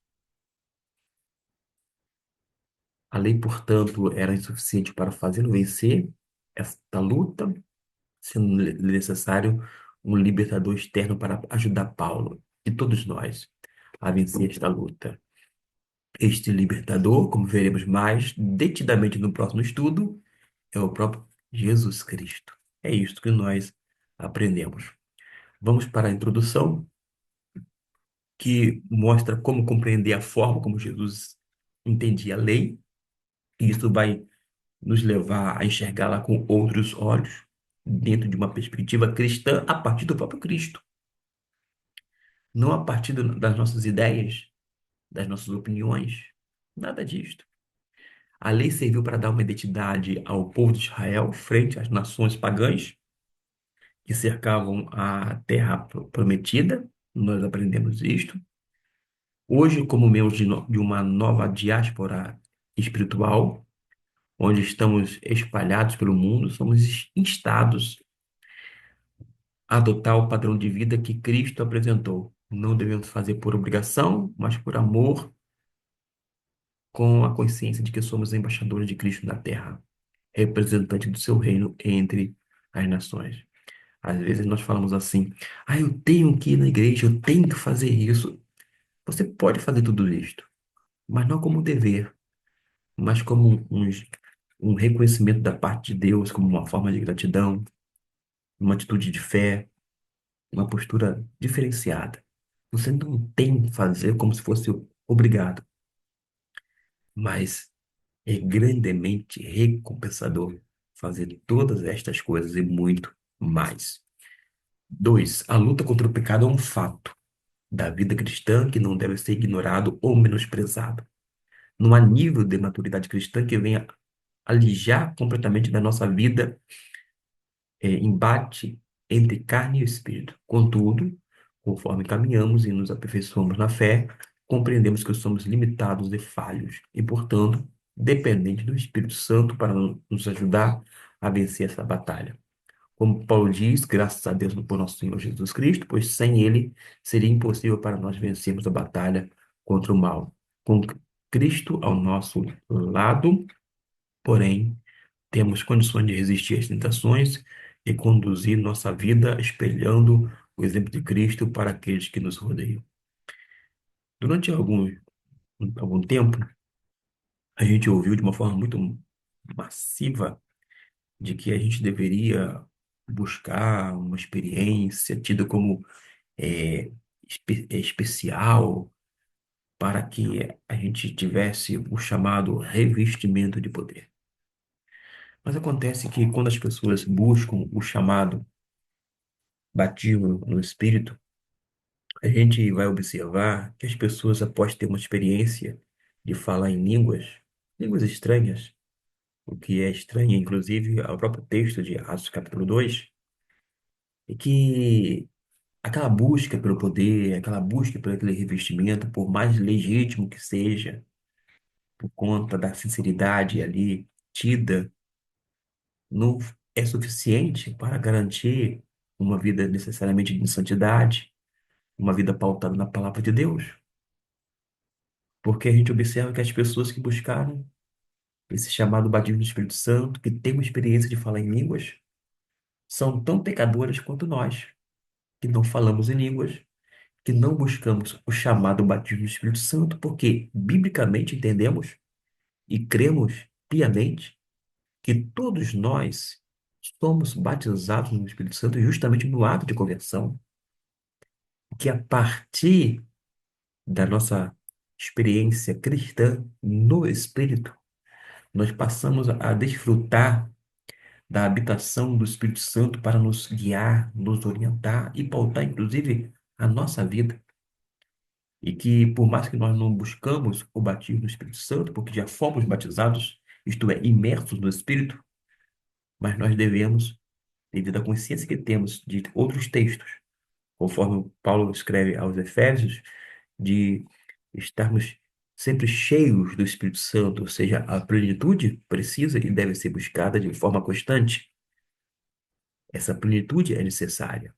A lei, portanto, era insuficiente para fazê-lo vencer esta luta, sendo necessário um libertador externo para ajudar Paulo e todos nós a vencer esta luta. Este libertador, como veremos mais detidamente no próximo estudo, é o próprio Jesus Cristo. É isto que nós aprendemos. Vamos para a introdução, que mostra como compreender a forma como Jesus entendia a lei, e isso vai nos levar a enxergá-la com outros olhos, dentro de uma perspectiva cristã, a partir do próprio Cristo, não a partir das nossas ideias, das nossas opiniões, nada disto. A lei serviu para dar uma identidade ao povo de Israel frente às nações pagãs que cercavam a terra prometida. Nós aprendemos isto. Hoje, como membros de uma nova diáspora espiritual, onde estamos espalhados pelo mundo, somos instados a adotar o padrão de vida que Cristo apresentou. Não devemos fazer por obrigação, mas por amor, com a consciência de que somos embaixadores de Cristo na terra, representante do seu reino entre as nações. Às vezes nós falamos assim: eu tenho que ir na igreja, eu tenho que fazer isso. Você pode fazer tudo isto, mas não como um dever, mas como um reconhecimento da parte de Deus, como uma forma de gratidão, uma atitude de fé, uma postura diferenciada. Você não tem que fazer como se fosse obrigado, mas é grandemente recompensador fazer todas estas coisas e muito mais. Dois, a luta contra o pecado é um fato da vida cristã que não deve ser ignorado ou menosprezado. Não há nível de maturidade cristã que venha alijar completamente da nossa vida embate entre carne e espírito. Contudo, conforme caminhamos e nos aperfeiçoamos na fé, compreendemos que somos limitados e falhos e, portanto, dependentes do Espírito Santo para nos ajudar a vencer essa batalha. Como Paulo diz, graças a Deus por nosso Senhor Jesus Cristo, pois sem ele seria impossível para nós vencermos a batalha contra o mal. Com Cristo ao nosso lado, porém, temos condições de resistir às tentações e conduzir nossa vida espelhando o exemplo de Cristo para aqueles que nos rodeiam. Durante algum tempo, a gente ouviu de uma forma muito massiva de que a gente deveria buscar uma experiência tida como é, especial para que a gente tivesse o chamado revestimento de poder. Mas acontece que quando as pessoas buscam o chamado batismo no Espírito, a gente vai observar que as pessoas, após ter uma experiência de falar em línguas estranhas, o que é estranho, inclusive, ao próprio texto de Atos capítulo 2, é que aquela busca pelo poder, aquela busca por aquele revestimento, por mais legítimo que seja, por conta da sinceridade ali tida, não é suficiente para garantir uma vida necessariamente de santidade, uma vida pautada na palavra de Deus. Porque a gente observa que as pessoas que buscaram esse chamado batismo do Espírito Santo, que têm uma experiência de falar em línguas, são tão pecadoras quanto nós, que não falamos em línguas, que não buscamos o chamado batismo do Espírito Santo, porque biblicamente entendemos e cremos piamente que todos nós somos batizados no Espírito Santo justamente no ato de conversão, que a partir da nossa experiência cristã no Espírito, nós passamos a desfrutar da habitação do Espírito Santo para nos guiar, nos orientar e pautar, inclusive, a nossa vida. E que, por mais que nós não buscamos o batismo do Espírito Santo, porque já fomos batizados, isto é, imersos no Espírito, mas nós devemos, devido à consciência que temos de outros textos, conforme Paulo escreve aos Efésios, de estarmos sempre cheios do Espírito Santo, ou seja, a plenitude precisa e deve ser buscada de forma constante. Essa plenitude é necessária,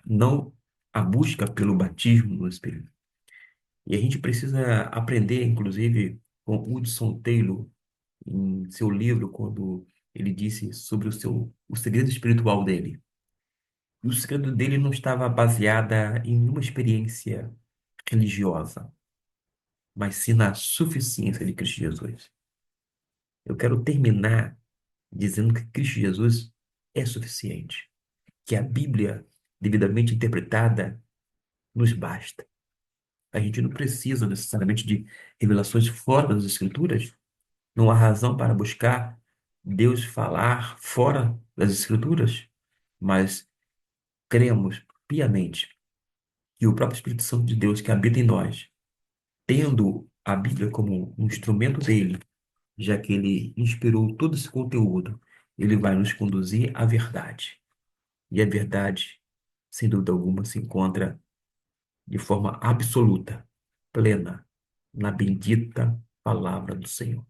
não a busca pelo batismo no Espírito. E a gente precisa aprender, inclusive, com Hudson Taylor, em seu livro, quando ele disse sobre o segredo espiritual dele. E o segredo dele não estava baseada em nenhuma experiência religiosa, mas sim na suficiência de Cristo Jesus. Eu quero terminar dizendo que Cristo Jesus é suficiente, que a Bíblia, devidamente interpretada, nos basta. A gente não precisa necessariamente de revelações fora das Escrituras. Não há razão para buscar Deus falar fora das Escrituras, mas cremos piamente que o próprio Espírito Santo de Deus que habita em nós, tendo a Bíblia como um instrumento dele, já que ele inspirou todo esse conteúdo, ele vai nos conduzir à verdade. E a verdade, sem dúvida alguma, se encontra de forma absoluta, plena, na bendita palavra do Senhor.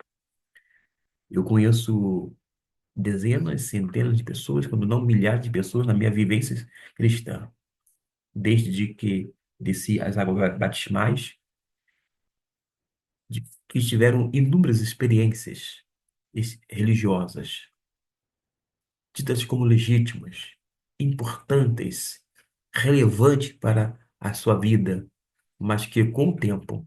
Eu conheço dezenas, centenas de pessoas, quando não milhares de pessoas na minha vivência cristã, desde que desci as águas batismais, que tiveram inúmeras experiências religiosas, tidas como legítimas, importantes, relevantes para a sua vida, mas que com o tempo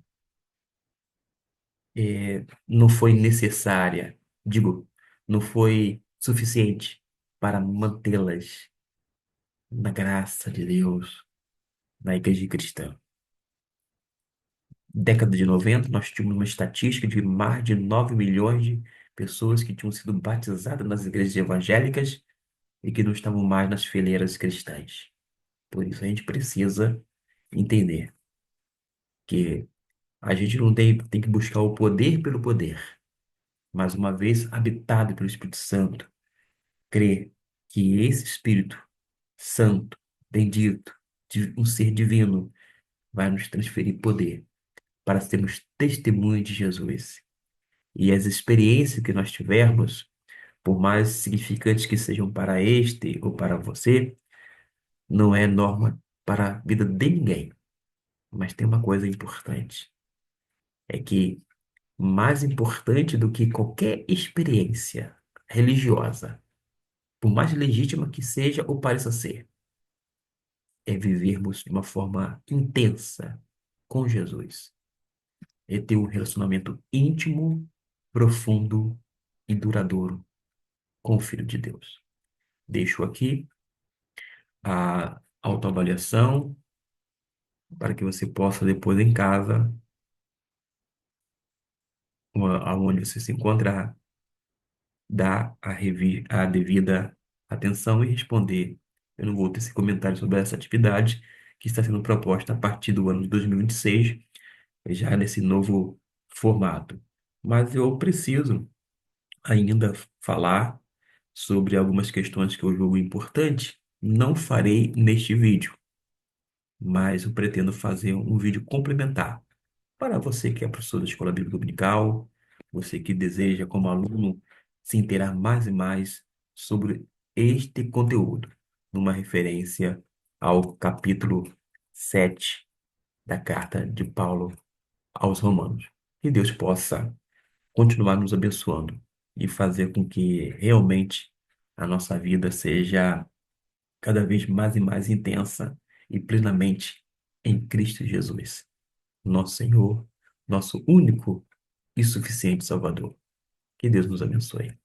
não foi necessária, digo, não foi suficiente para mantê-las na graça de Deus, na igreja cristã. Década de 90, nós tínhamos uma estatística de mais de 9 milhões de pessoas que tinham sido batizadas nas igrejas evangélicas e que não estavam mais nas fileiras cristãs. Por isso a gente precisa entender que a gente não tem que buscar o poder pelo poder, mas uma vez habitado pelo Espírito Santo, crer que esse Espírito Santo, bendito, um ser divino, vai nos transferir poder para sermos testemunhas de Jesus. E as experiências que nós tivermos, por mais significantes que sejam para este ou para você, não é norma para a vida de ninguém. Mas tem uma coisa importante, é que mais importante do que qualquer experiência religiosa, por mais legítima que seja ou pareça ser, é vivermos de uma forma intensa com Jesus. É ter um relacionamento íntimo, profundo e duradouro com o Filho de Deus. Deixo aqui a autoavaliação para que você possa depois em casa, aonde você se encontrar, dar a devida atenção e responder. Eu não vou ter esse comentário sobre essa atividade que está sendo proposta a partir do ano de 2026, já nesse novo formato. Mas eu preciso ainda falar sobre algumas questões que eu julgo importante. Não farei neste vídeo, mas eu pretendo fazer um vídeo complementar para você que é professor da Escola Bíblica Dominical, você que deseja, como aluno, se inteirar mais e mais sobre este conteúdo, numa referência ao capítulo 7 da carta de Paulo aos Romanos. Que Deus possa continuar nos abençoando e fazer com que realmente a nossa vida seja cada vez mais e mais intensa e plenamente em Cristo Jesus, nosso Senhor, nosso único e suficiente Salvador. Que Deus nos abençoe.